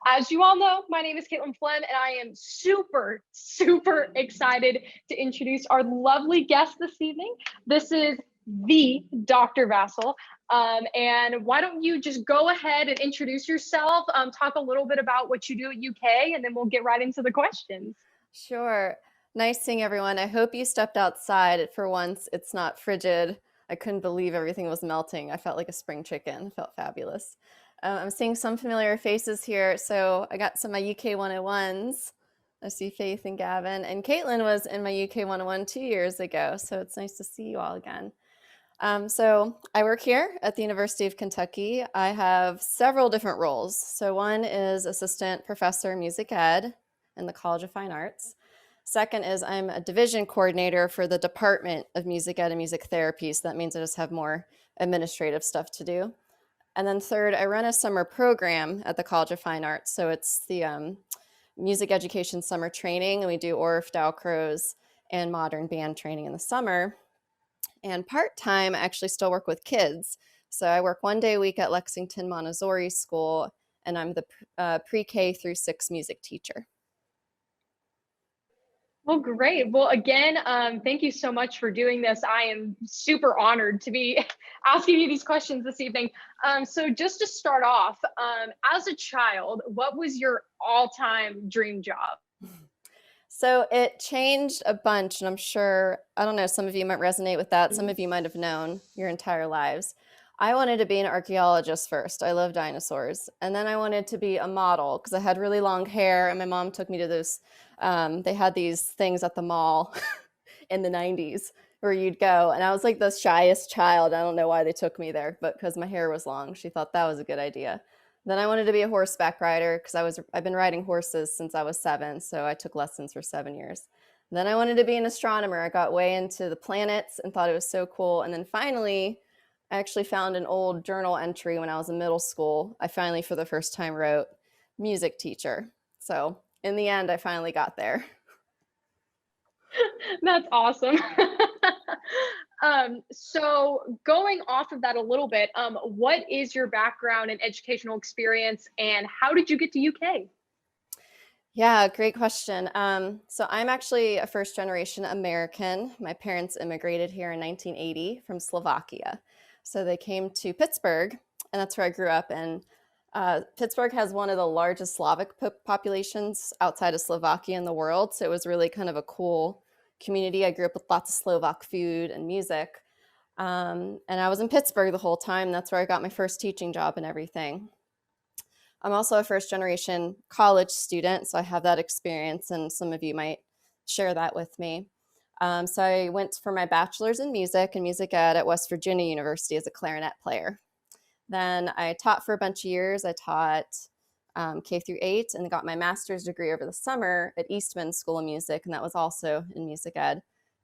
As you all know, my name is Caitlin Flem, and I am super, super excited to introduce our lovely guest this evening. This is the Dr. Vasil. And why don't you just go ahead and introduce yourself, talk a little bit about what you do at UK, and then we'll get right into the questions. Sure. Nice seeing everyone. I hope you stepped outside. For once, it's not frigid. I couldn't believe everything was melting. I felt like a spring chicken. It felt fabulous. I'm seeing some familiar faces here. So I got some of my UK 101s. I see Faith and Gavin. And Caitlin was in my UK 101 2 years ago. So it's nice to see you all again. So I work here at the University of Kentucky. I have several different roles. So one is assistant professor music ed in the College of Fine Arts. Second is I'm a division coordinator for the Department of Music Ed and Music Therapy. So that means I just have more administrative stuff to do. And then third, I run a summer program at the College of Fine Arts. So it's the music education summer training, and we do Orff, Dalcroze, and modern band training in the summer. And part-time, I actually still work with kids. So I work 1 day a week at Lexington Montessori School, and I'm the pre-K through 6 music teacher. Well, great. Well, again, thank you so much for doing this. I am super honored to be asking you these questions this evening. So just to start off, as a child, what was your all-time dream job? So it changed a bunch, and I'm sure, I don't know, some of you might resonate with that. Some of you might have known your entire lives. I wanted to be an archaeologist first. I love dinosaurs. And then I wanted to be a model because I had really long hair, and my mom took me to those, they had these things at the mall in the 90s where you'd go. And I was like the shyest child. I don't know why they took me there, but because my hair was long, she thought that was a good idea. Then I wanted to be a horseback rider because I've been riding horses since I was 7, so I took lessons for 7 years. Then I wanted to be an astronomer. I got way into the planets and thought it was so cool. And then finally, I actually found an old journal entry when I was in middle school. I finally, for the first time, wrote music teacher. So in the end, I finally got there. That's awesome. So going off of that a little bit, what is your background and educational experience, and how did you get to UK? Yeah, great question. So I'm actually a first-generation American. My parents immigrated here in 1980 from Slovakia. So they came to Pittsburgh, and that's where I grew up. And Pittsburgh has one of the largest Slavic populations outside of Slovakia in the world. So it was really kind of a cool community. I grew up with lots of Slovak food and music. And I was in Pittsburgh the whole time. That's where I got my first teaching job and everything. I'm also a first-generation college student, so I have that experience, and some of you might share that with me. So I went for my bachelor's in music and music ed at West Virginia University as a clarinet player. Then I taught for a bunch of years. I taught K through 8 and got my master's degree over the summer at Eastman School of Music, and that was also in music ed.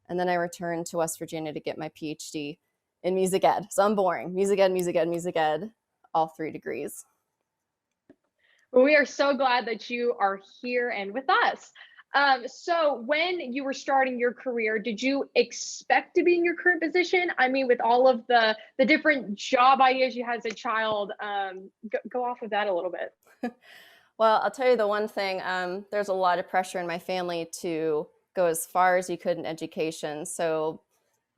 And then I returned to West Virginia to get my PhD in music ed. So I'm boring. Music ed, music ed, music ed, all 3 degrees. Well, we are so glad that you are here and with us. So when you were starting your career, did you expect to be in your current position? I mean, with all of the different job ideas you had as a child, go off of that a little bit. Well, I'll tell you the one thing, there's a lot of pressure in my family to go as far as you could in education. So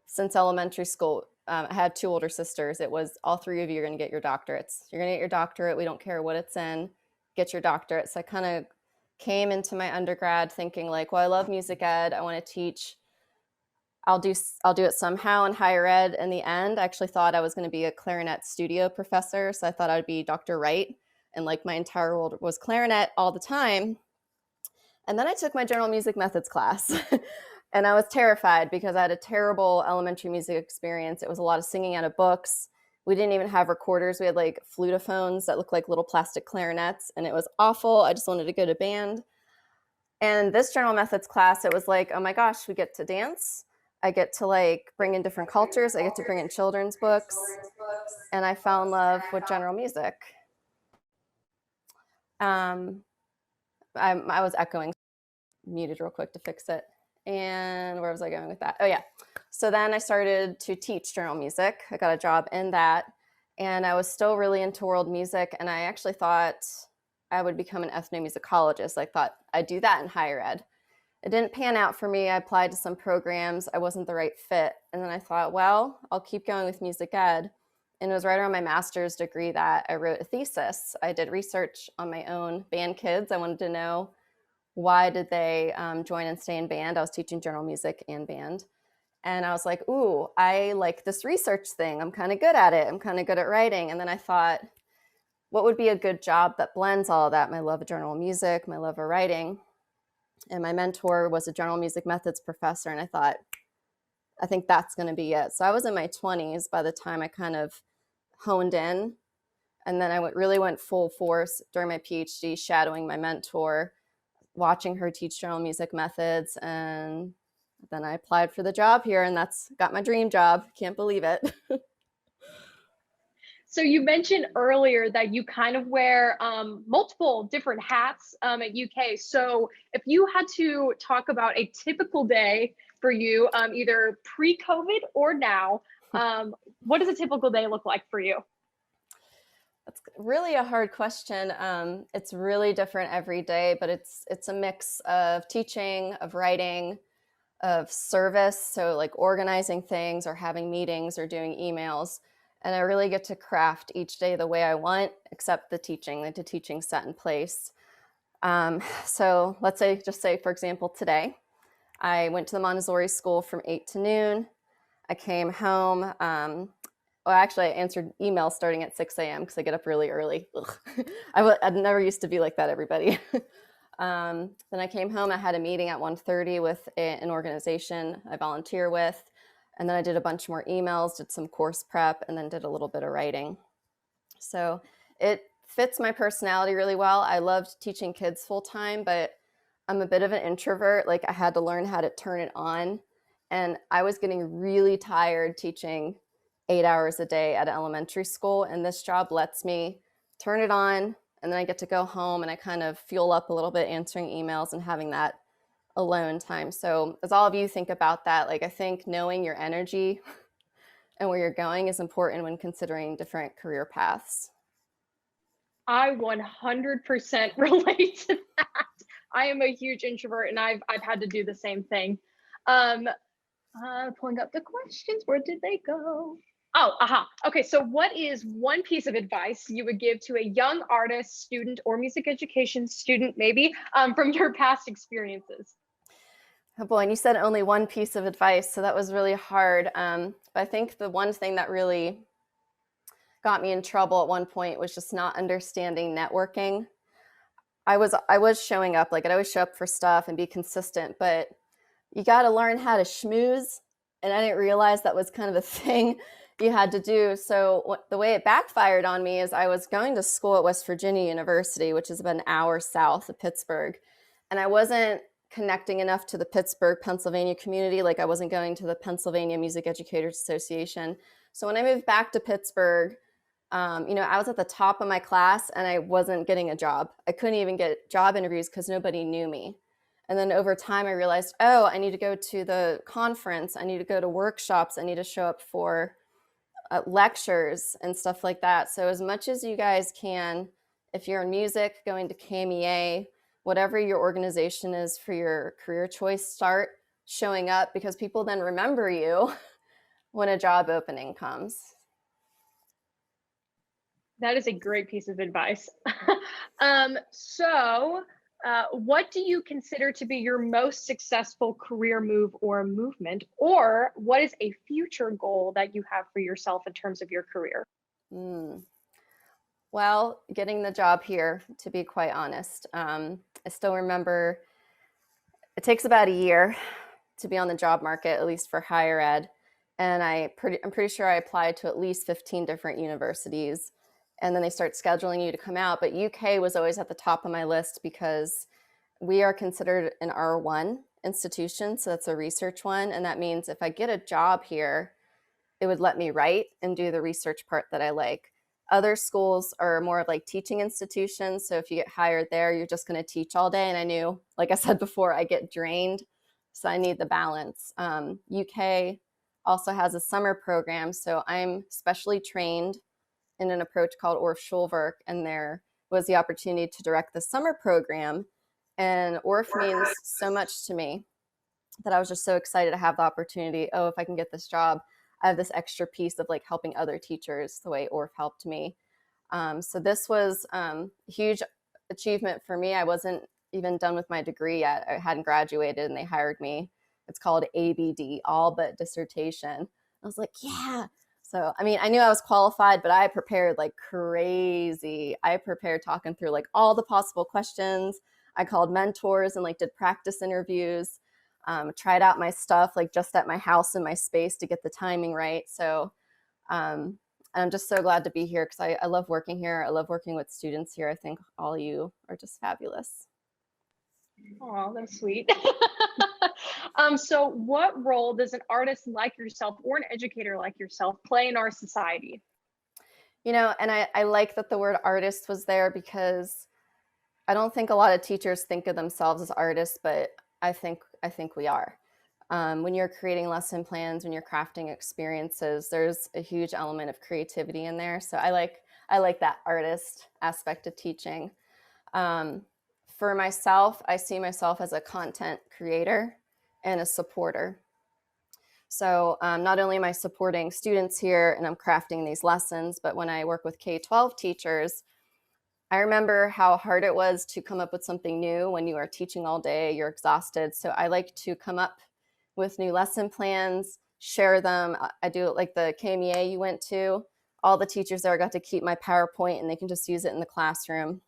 since elementary school, I had 2 older sisters. It was all 3 of you are going to get your doctorates. You're going to get your doctorate. We don't care what it's in. Get your doctorate. So I kind of came into my undergrad thinking like, well, I love music ed. I want to teach. I'll do it somehow in higher ed. In the end, I actually thought I was going to be a clarinet studio professor. So I thought I'd be Dr. Wright. And like my entire world was clarinet all the time. And then I took my general music methods class. And I was terrified because I had a terrible elementary music experience. It was a lot of singing out of books. We didn't even have recorders. We had like flutophones that looked like little plastic clarinets, and it was awful. I just wanted to go to band. And this general methods class, it was like, oh my gosh, we get to dance. I get to like bring in different cultures. I get to bring in children's books. And I fell in love with general music. I was echoing, muted real quick to fix it. And where was I going with that? Oh, yeah. So then I started to teach general music. I got a job in that. And I was still really into world music. And I actually thought I would become an ethnomusicologist. I thought I'd do that in higher ed. It didn't pan out for me. I applied to some programs. I wasn't the right fit. And then I thought, well, I'll keep going with music ed. And it was right around my master's degree that I wrote a thesis. I did research on my own band kids. I wanted to know, why did they join and stay in band? I was teaching general music and band. And I was like, ooh, I like this research thing. I'm kind of good at it. I'm kind of good at writing. And then I thought, what would be a good job that blends all of that? My love of general music, my love of writing. And my mentor was a general music methods professor. And I thought, I think that's going to be it. So I was in my 20s by the time I kind of honed in. And then I really went full force during my PhD, shadowing my mentor, watching her teach general music methods. And then I applied for the job here, and that's got my dream job. Can't believe it. So you mentioned earlier that you kind of wear multiple different hats at UK. So if you had to talk about a typical day for you, either pre-COVID or now, what does a typical day look like for you? That's really a hard question. It's really different every day, but it's a mix of teaching, of writing, of service. So like organizing things or having meetings or doing emails. And I really get to craft each day the way I want, except the teaching, like the teaching set in place. So let's say, for example, today, I went to the Montessori school from 8 to noon. I came home. Actually, I answered emails starting at 6 a.m. because I get up really early. I never used to be like that, everybody. Then I came home. I had a meeting at 1:30 with an organization I volunteer with. And then I did a bunch more emails, did some course prep, and then did a little bit of writing. So it fits my personality really well. I loved teaching kids full time, but I'm a bit of an introvert. Like I had to learn how to turn it on. And I was getting really tired teaching 8 hours a day at elementary school. And this job lets me turn it on, and then I get to go home and I kind of fuel up a little bit answering emails and having that alone time. So as all of you think about that, like I think knowing your energy and where you're going is important when considering different career paths. I 100% relate to that. I am a huge introvert, and I've had to do the same thing. Pulling up the questions. Where did they go? Oh, aha. Okay, so what is one piece of advice you would give to a young artist, student, or music education student, maybe, from your past experiences? Oh boy, and you said only one piece of advice, so that was really hard. But I think the one thing that really got me in trouble at one point was just not understanding networking. I was showing up, like I'd always show up for stuff and be consistent, but you got to learn how to schmooze. And I didn't realize that was kind of a thing you had to do. So the way it backfired on me is I was going to school at West Virginia University, which is about an hour south of Pittsburgh. And I wasn't connecting enough to the Pittsburgh, Pennsylvania community. Like I wasn't going to the Pennsylvania Music Educators Association. So when I moved back to Pittsburgh, I was at the top of my class and I wasn't getting a job. I couldn't even get job interviews because nobody knew me. And then over time, I realized, oh, I need to go to the conference. I need to go to workshops. I need to show up for lectures and stuff like that. So as much as you guys can, if you're in music, going to KMEA, whatever your organization is for your career choice, start showing up because people then remember you when a job opening comes. That is a great piece of advice. What do you consider to be your most successful career move or movement? Or what is a future goal that you have for yourself in terms of your career? Well, getting the job here, to be quite honest. I still remember it takes about a year to be on the job market, at least for higher ed. And I'm pretty sure I applied to at least 15 different universities. And then they start scheduling you to come out. But UK was always at the top of my list because we are considered an R1 institution. So that's a research one. And that means if I get a job here, it would let me write and do the research part that I like. Other schools are more of like teaching institutions. So if you get hired there, you're just going to teach all day. And I knew, like I said before, I get drained. So I need the balance. UK also has a summer program. So I'm specially trained in an approach called Orff Schulwerk, and there was the opportunity to direct the summer program. And Orff means so much to me that I was just so excited to have the opportunity. Oh, if I can get this job, I have this extra piece of like helping other teachers the way Orff helped me. So this was a huge achievement for me. I wasn't even done with my degree yet. I hadn't graduated and they hired me. It's called ABD, all but dissertation. I was like, yeah. So, I mean, I knew I was qualified, but I prepared like crazy. I prepared talking through like all the possible questions. I called mentors and like did practice interviews, tried out my stuff like just at my house and my space to get the timing right. So, and I'm just so glad to be here because I love working here. I love working with students here. I think all of you are just fabulous. Oh, that's sweet. So what role does an artist like yourself or an educator like yourself play in our society? You know, and I like that the word artist was there because I don't think a lot of teachers think of themselves as artists, but I think we are. When you're creating lesson plans, when you're crafting experiences, there's a huge element of creativity in there. So I like that artist aspect of teaching. For myself, I see myself as a content creator and a supporter. So not only am I supporting students here and I'm crafting these lessons, but when I work with K-12 teachers, I remember how hard it was to come up with something new when you are teaching all day, you're exhausted. So I like to come up with new lesson plans, share them. I do it like the KMEA you went to. All the teachers there got to keep my PowerPoint and they can just use it in the classroom.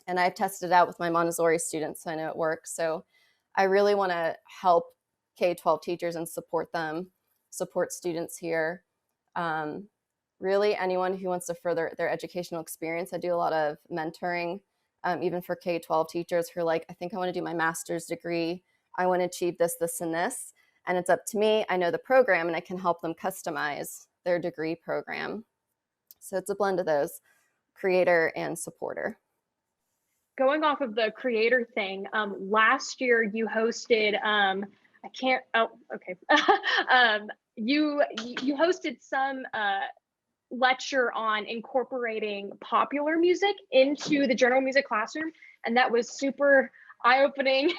And I've tested it out with my Montessori students, so I know it works. So I really want to help K-12 teachers and support them, support students here. Really anyone who wants to further their educational experience. I do a lot of mentoring, even for K-12 teachers who are like, I think I want to do my master's degree. I want to achieve this, this, and this. And it's up to me. I know the program and I can help them customize their degree program. So it's a blend of those, creator and supporter. Going off of the creator thing, last year you hosted, you hosted some lecture on incorporating popular music into the general music classroom, and that was super eye-opening,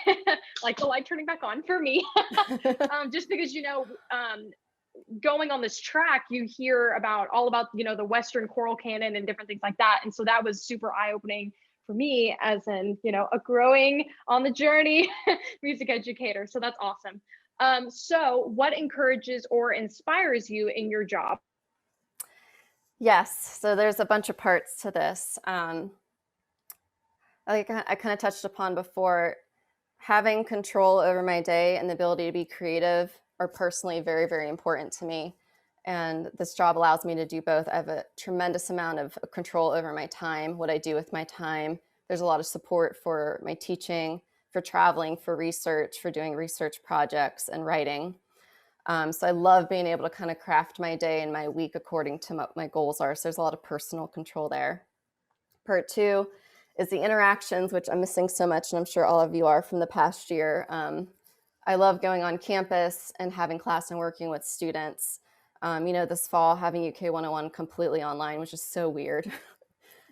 like the light turning back on for me. Just because going on this track, you hear about all about the Western choral canon and different things like that, and so that was super eye-opening for me as a growing on the journey music educator. So that's awesome. So what encourages or inspires you in your job? Yes, so there's a bunch of parts to this. Like I kind of touched upon before, having control over my day and the ability to be creative are personally very, very important to me. And this job allows me to do both. I have a tremendous amount of control over my time, what I do with my time. There's a lot of support for my teaching, for traveling, for research, for doing research projects and writing. So I love being able to kind of craft my day and my week according to what my goals are. So there's a lot of personal control there. Part two is the interactions, which I'm missing so much, and I'm sure all of you are from the past year. I love going on campus and having class and working with students. This fall, having UK 101 completely online, which is so weird.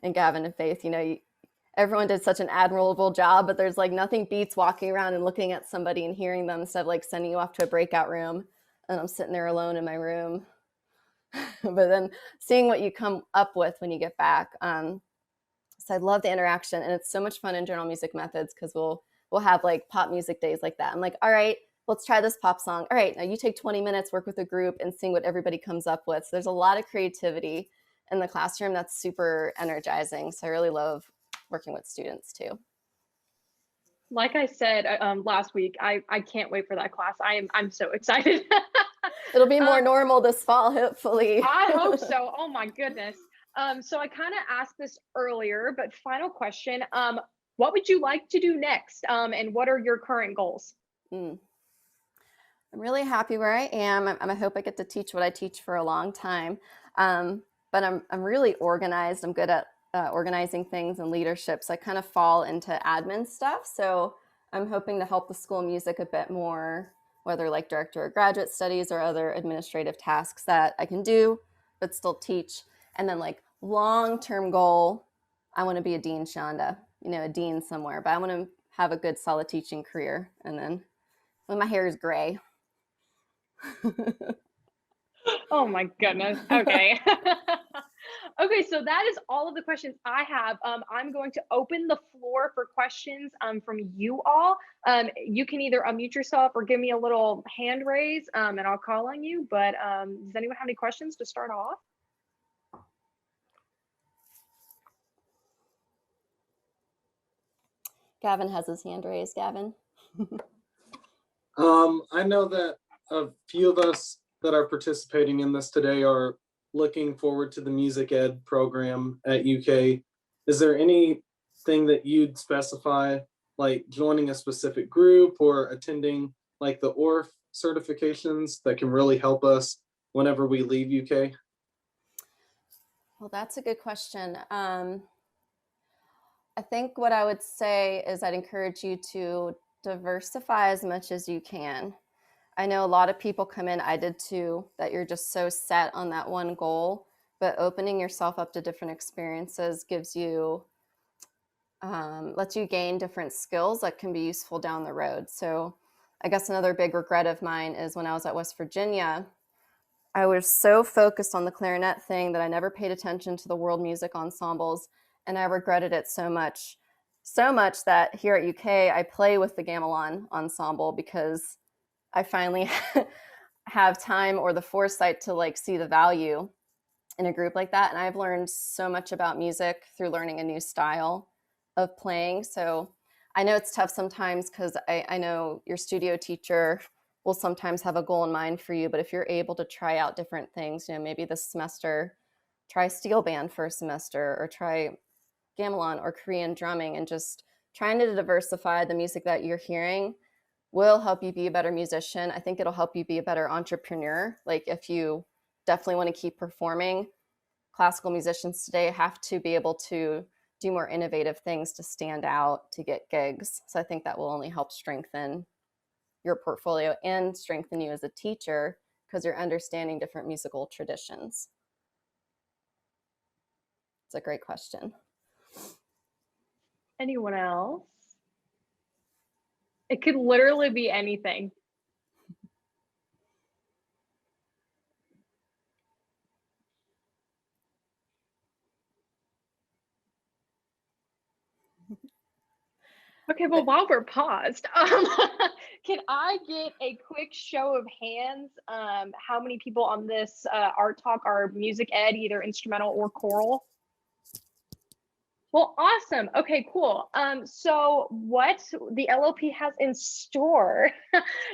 And Gavin and Faith, everyone did such an admirable job, but there's like nothing beats walking around and looking at somebody and hearing them instead of like sending you off to a breakout room. And I'm sitting there alone in my room. But then seeing what you come up with when you get back. So I love the interaction, and it's so much fun in general music methods because we'll have like pop music days like that. I'm like, all right, let's try this pop song. All right, now you take 20 minutes, work with a group and sing what everybody comes up with. So there's a lot of creativity in the classroom that's super energizing. So I really love working with students too. Like I said last week, I can't wait for that class. I'm so excited. It'll be more normal this fall, hopefully. I hope so. Oh my goodness. So I kind of asked this earlier, but final question. What would you like to do next? And what are your current goals? I'm really happy where I am. I hope I get to teach what I teach for a long time. But I'm really organized. I'm good at organizing things and leadership. So I kind of fall into admin stuff. So I'm hoping to help the School of Music a bit more, whether like director of graduate studies or other administrative tasks that I can do, but still teach. And then like long-term goal, I want to be a dean, Shonda, a dean somewhere, but I want to have a good solid teaching career. And then when my hair is gray. Oh my goodness. Okay. Okay, so that is all of the questions I have. I'm going to open the floor for questions from you all. You can either unmute yourself or give me a little hand raise and I'll call on you. But does anyone have any questions to start off? Gavin has his hand raised. Gavin. I know that a few of us that are participating in this today are looking forward to the music ed program at UK. Is there anything that you'd specify, like joining a specific group or attending like the ORF certifications that can really help us whenever we leave UK? Well, that's a good question. I think what I would say is I'd encourage you to diversify as much as you can. I know a lot of people come in, I did too, that you're just so set on that one goal, but opening yourself up to different experiences gives you, lets you gain different skills that can be useful down the road. So I guess another big regret of mine is when I was at West Virginia, I was so focused on the clarinet thing that I never paid attention to the world music ensembles, and I regretted it so much that here at UK, I play with the gamelan ensemble because I finally have time or the foresight to like see the value in a group like that. And I've learned so much about music through learning a new style of playing. So I know it's tough sometimes because I know your studio teacher will sometimes have a goal in mind for you, but if you're able to try out different things, maybe this semester, try steel band for a semester or try gamelan or Korean drumming, and just trying to diversify the music that you're hearing will help you be a better musician. I think it'll help you be a better entrepreneur. Like if you definitely want to keep performing, classical musicians today have to be able to do more innovative things to stand out, to get gigs. So I think that will only help strengthen your portfolio and strengthen you as a teacher because you're understanding different musical traditions. It's a great question. Anyone else? It could literally be anything. Okay, well, while we're paused, can I get a quick show of hands? How many people on this art talk are music ed, either instrumental or choral? Well, awesome. Okay, cool. So what the LLP has in store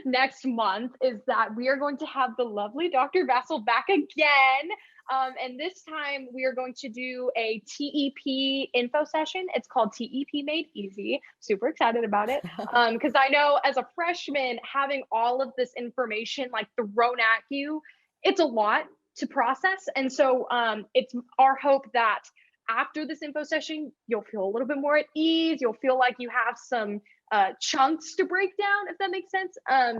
next month is that we are going to have the lovely Dr. Vasil back again. And this time we are going to do a TEP info session. It's called TEP Made Easy. Super excited about it. Because I know as a freshman, having all of this information like thrown at you, it's a lot to process. And so it's our hope that after this info session, you'll feel a little bit more at ease. You'll feel like you have some chunks to break down, if that makes sense.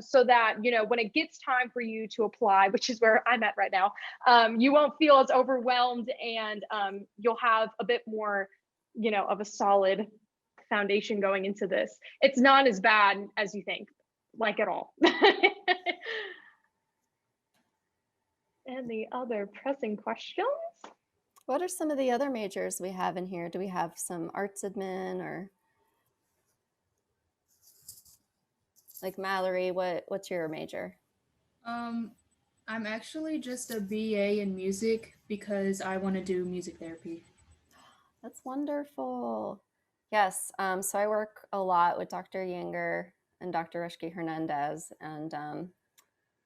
So that, when it gets time for you to apply, which is where I'm at right now, you won't feel as overwhelmed and you'll have a bit more, of a solid foundation going into this. It's not as bad as you think, like at all. Any other pressing questions? What are some of the other majors we have in here? Do we have some arts admin or like Mallory? What's your major? I'm actually just a BA in music because I want to do music therapy. That's wonderful. Yes. So I work a lot with Dr. Yinger and Dr. Rushki Hernandez, and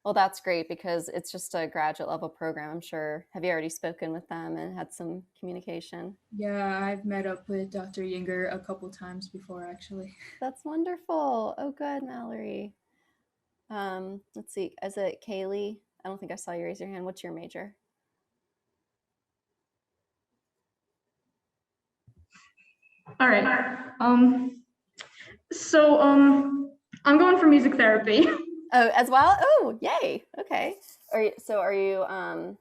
well, that's great because it's just a graduate level program. I'm sure. Have you already spoken with them and had some communication? Yeah, I've met up with Dr. Yinger a couple times before, actually. That's wonderful. Oh, good, Mallory. Let's see. Is it Kaylee? I don't think I saw you raise your hand. What's your major? All right. So I'm going for music therapy. Oh, as well? Oh, yay. Okay. Are you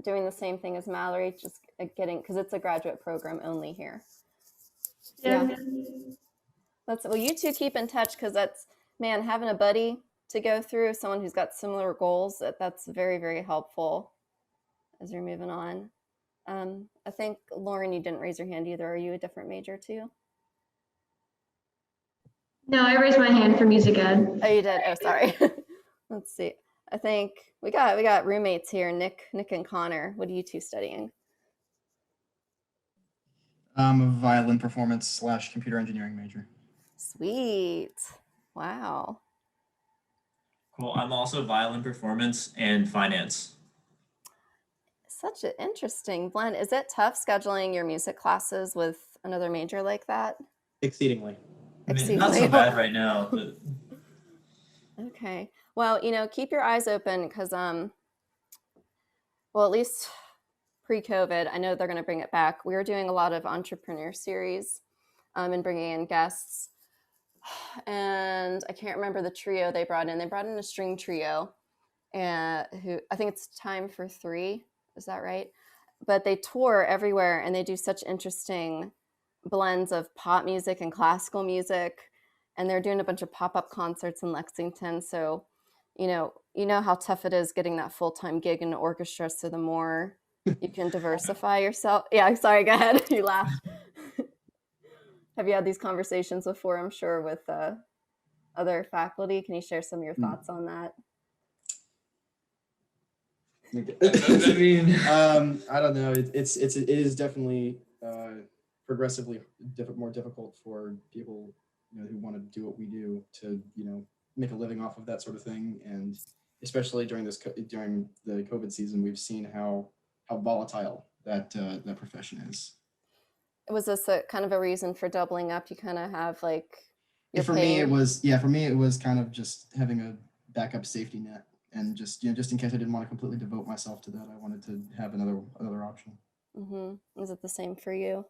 doing the same thing as Mallory, just getting, because it's a graduate program only here? Yeah. Well, you two keep in touch, because that's, man, having a buddy to go through, someone who's got similar goals, that's very, very helpful as you're moving on. I think, Lauren, you didn't raise your hand either. Are you a different major too? No, I raised my hand for music ed. Oh, you did? Oh, sorry. Let's see. I think we got roommates here, Nick and Connor. What are you two studying? I'm a violin performance / computer engineering major. Sweet. Wow. Cool. I'm also violin performance and finance. Such an interesting blend. Is it tough scheduling your music classes with another major like that? Exceedingly. I mean, not so bad right now, but okay. Well, keep your eyes open, because well, at least pre-COVID, I know they're going to bring it back. We were doing a lot of entrepreneur series and bringing in guests. And I can't remember the trio they brought in. They brought in a string trio, and who I think it's Time for Three. Is that right? But they tour everywhere, and they do such interesting blends of pop music and classical music. And they're doing a bunch of pop-up concerts in Lexington. So, you know how tough it is getting that full-time gig in an orchestra. So the more you can diversify yourself. Yeah, sorry, go ahead. You laughed. Have you had these conversations before, I'm sure, with other faculty? Can you share some of your thoughts on that? I mean, I don't know. It is definitely progressively more difficult for people who want to do what we do to make a living off of that sort of thing, and especially during the COVID season, we've seen how volatile that profession is. Was this a kind of a reason for doubling up? You kind of have like for me it was kind of just having a backup safety net, and just in case I didn't want to completely devote myself to that, I wanted to have another option. Mm-hmm. Is it the same for you?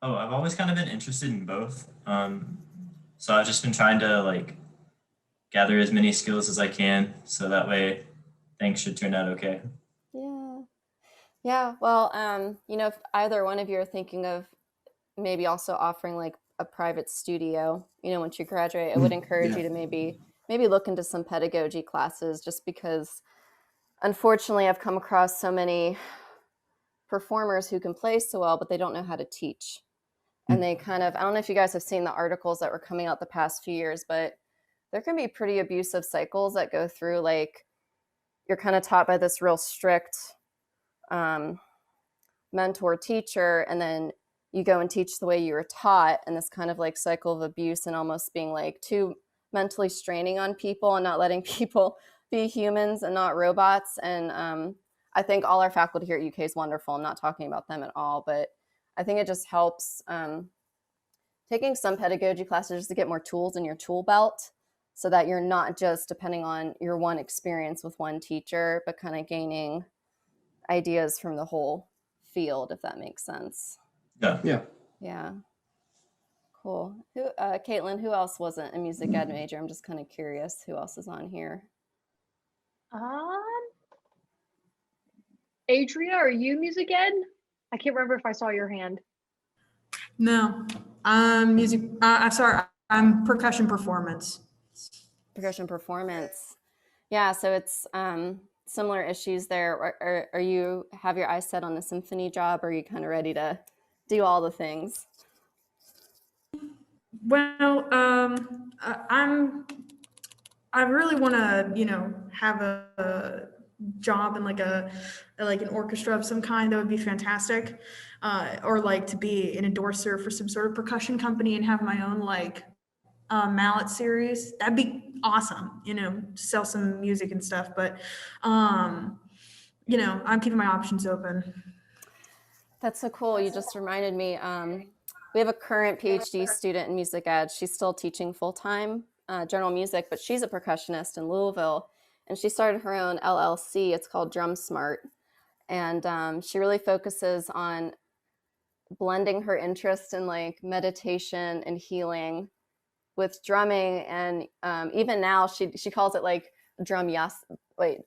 Oh, I've always kind of been interested in both. So I've just been trying to gather as many skills as I can, so that way things should turn out okay. Yeah. Well, if either one of you are thinking of maybe also offering like a private studio, once you graduate, I would encourage you to maybe look into some pedagogy classes, just because unfortunately I've come across so many performers who can play so well, but they don't know how to teach. And they I don't know if you guys have seen the articles that were coming out the past few years, but there can be pretty abusive cycles that go through, like you're kind of taught by this real strict mentor teacher, and then you go and teach the way you were taught, and this kind of like cycle of abuse and almost being like too mentally straining on people and not letting people be humans and not robots. And I think all our faculty here at UK is wonderful. I'm not talking about them at all, but I think it just helps taking some pedagogy classes just to get more tools in your tool belt, so that you're not just depending on your one experience with one teacher, but kind of gaining ideas from the whole field, if that makes sense. Yeah. Cool. Caitlin, who else wasn't a music ed major? I'm just kind of curious who else is on here. Adria, are you music ed? I can't remember if I saw your hand. No, music. I'm sorry. I'm percussion performance. Percussion performance. Yeah. So it's similar issues there. Are you have your eyes set on the symphony job? Or are you kind of ready to do all the things? Well, I really want to, have a job in like an orchestra of some kind. That would be fantastic. Or like to be an endorser for some sort of percussion company and have my own mallet series. That'd be awesome, sell some music and stuff. But, I'm keeping my options open. That's so cool. You just reminded me. We have a current PhD student in music ed. She's still teaching full-time general music, but she's a percussionist in Louisville, and she started her own LLC. It's called Drum Smart, and she really focuses on blending her interest in like meditation and healing with drumming, and even now she calls it like drum yas. Wait,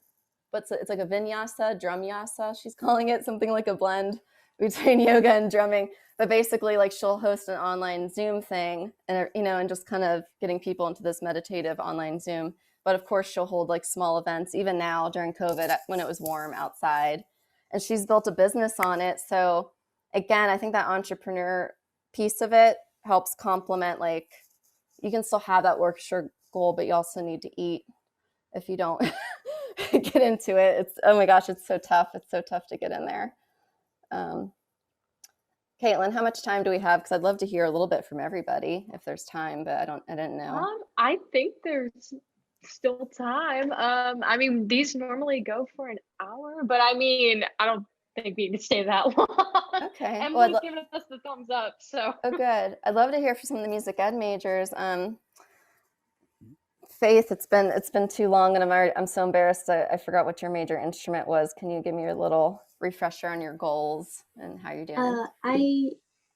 it's like a vinyasa, drum yasa. She's calling it something like a blend between yoga and drumming. But basically, like she'll host an online Zoom thing, and and just kind of getting people into this meditative online Zoom. But of course, she'll hold like small events, even now during COVID when it was warm outside. And she's built a business on it. So again, I think that entrepreneur piece of it helps complement, like you can still have that orchestra goal, but you also need to eat if you don't get into it. It's, oh my gosh, it's so tough. It's so tough to get in there. Caitlin, how much time do we have? Because I'd love to hear a little bit from everybody if there's time, but I didn't know. I think there's still time. I mean, these normally go for an hour, but I mean, I don't think we need to stay that long. Okay. Emily's giving us the thumbs up, so. Oh, good. I'd love to hear from some of the music ed majors. Faith, it's been too long, and I'm so embarrassed. I forgot what your major instrument was. Can you give me your little refresher on your goals and how you're doing? I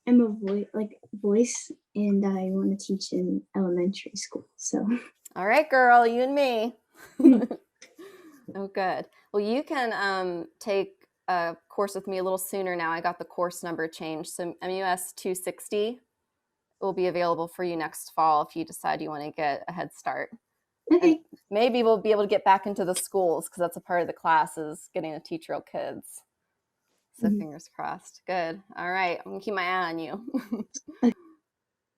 am a voice, and I want to teach in elementary school. So. All right, girl, you and me. Oh, good. Well, you can take a course with me a little sooner now. I got the course number changed. So MUS 260 will be available for you next fall if you decide you want to get a head start. Okay. And maybe we'll be able to get back into the schools because that's a part of the class is getting to teach real kids. So fingers crossed. Good. All right. I'm going to keep my eye on you.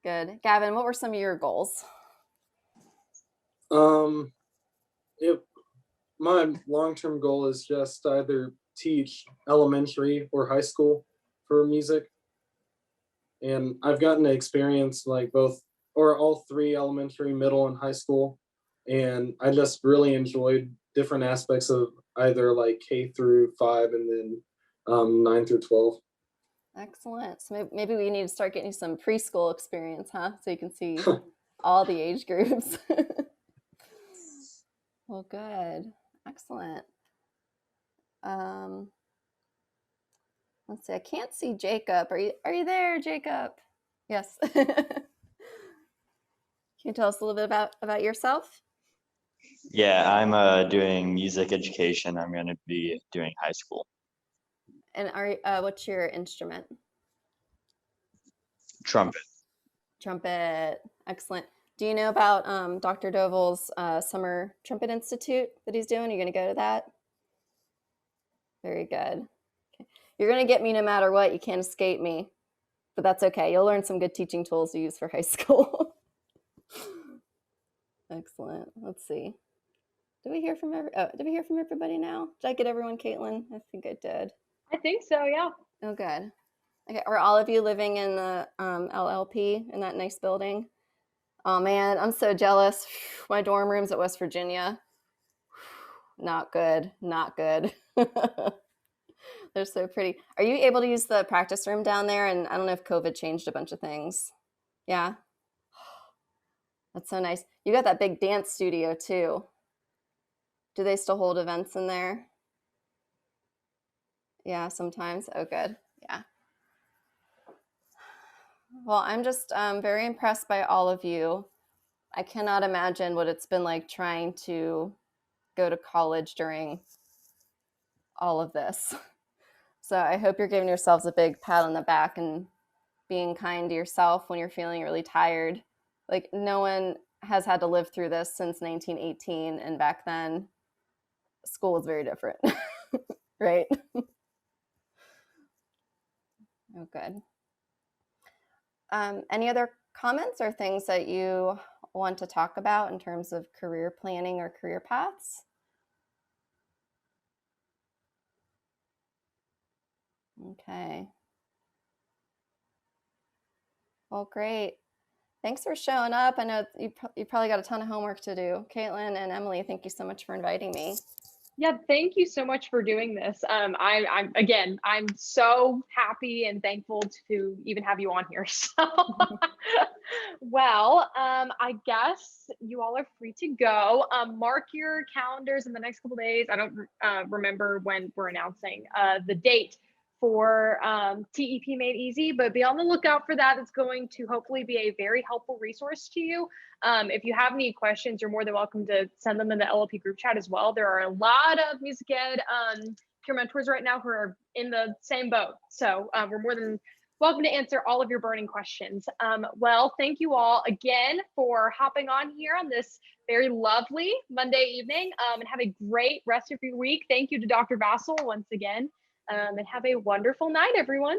Good. Gavin, what were some of your goals? My long-term goal is just either teach elementary or high school for music. And I've gotten to experience like all three elementary, middle, and high school. And I just really enjoyed different aspects of either like K through 5 and then 9 through 12. Excellent. So maybe we need to start getting some preschool experience, huh? So you can see all the age groups. Well, good. Excellent. Let's see. I can't see Jacob. Are you there, Jacob? Yes. Can you tell us a little bit about yourself? Yeah, I'm doing music education. I'm going to be doing high school. And what's your instrument? Trumpet. Trumpet. Excellent. Do you know about Dr. Doval's Summer Trumpet Institute that he's doing? Are you going to go to that? Very good. Okay. You're going to get me no matter what. You can't escape me. But that's okay. You'll learn some good teaching tools to use for high school. Excellent. Let's see. Did we hear from everybody now? Did I get everyone, Caitlin? I think I did. I think so, yeah. Oh, good. Okay. Are all of you living in the LLP in that nice building? Oh man, I'm so jealous. My dorm room's at West Virginia. Not good. Not good. They're so pretty. Are you able to use the practice room down there? And I don't know if COVID changed a bunch of things. Yeah. That's so nice. You got that big dance studio too. Do they still hold events in there? Yeah, sometimes. Oh, good. Yeah. Well, I'm just very impressed by all of you. I cannot imagine what it's been like trying to go to college during all of this. So I hope you're giving yourselves a big pat on the back and being kind to yourself when you're feeling really tired. Like no one has had to live through this since 1918, and back then school was very different, right? Oh, good. Any other comments or things that you want to talk about in terms of career planning or career paths? Okay. Well, great. Thanks for showing up. I know you probably got a ton of homework to do. Caitlin and Emily, thank you so much for inviting me. Yeah, thank you so much for doing this. I'm so happy and thankful to even have you on here. So, well, I guess you all are free to go. Mark your calendars in the next couple days. I don't remember when we're announcing the date for TEP Made Easy, but be on the lookout for that. It's going to hopefully be a very helpful resource to you. If you have any questions, you're more than welcome to send them in the LLP group chat as well. There are a lot of music ed peer mentors right now who are in the same boat. So we're more than welcome to answer all of your burning questions. Well, thank you all again for hopping on here on this very lovely Monday evening, and have a great rest of your week. Thank you to Dr. Vasil once again, and have a wonderful night, everyone.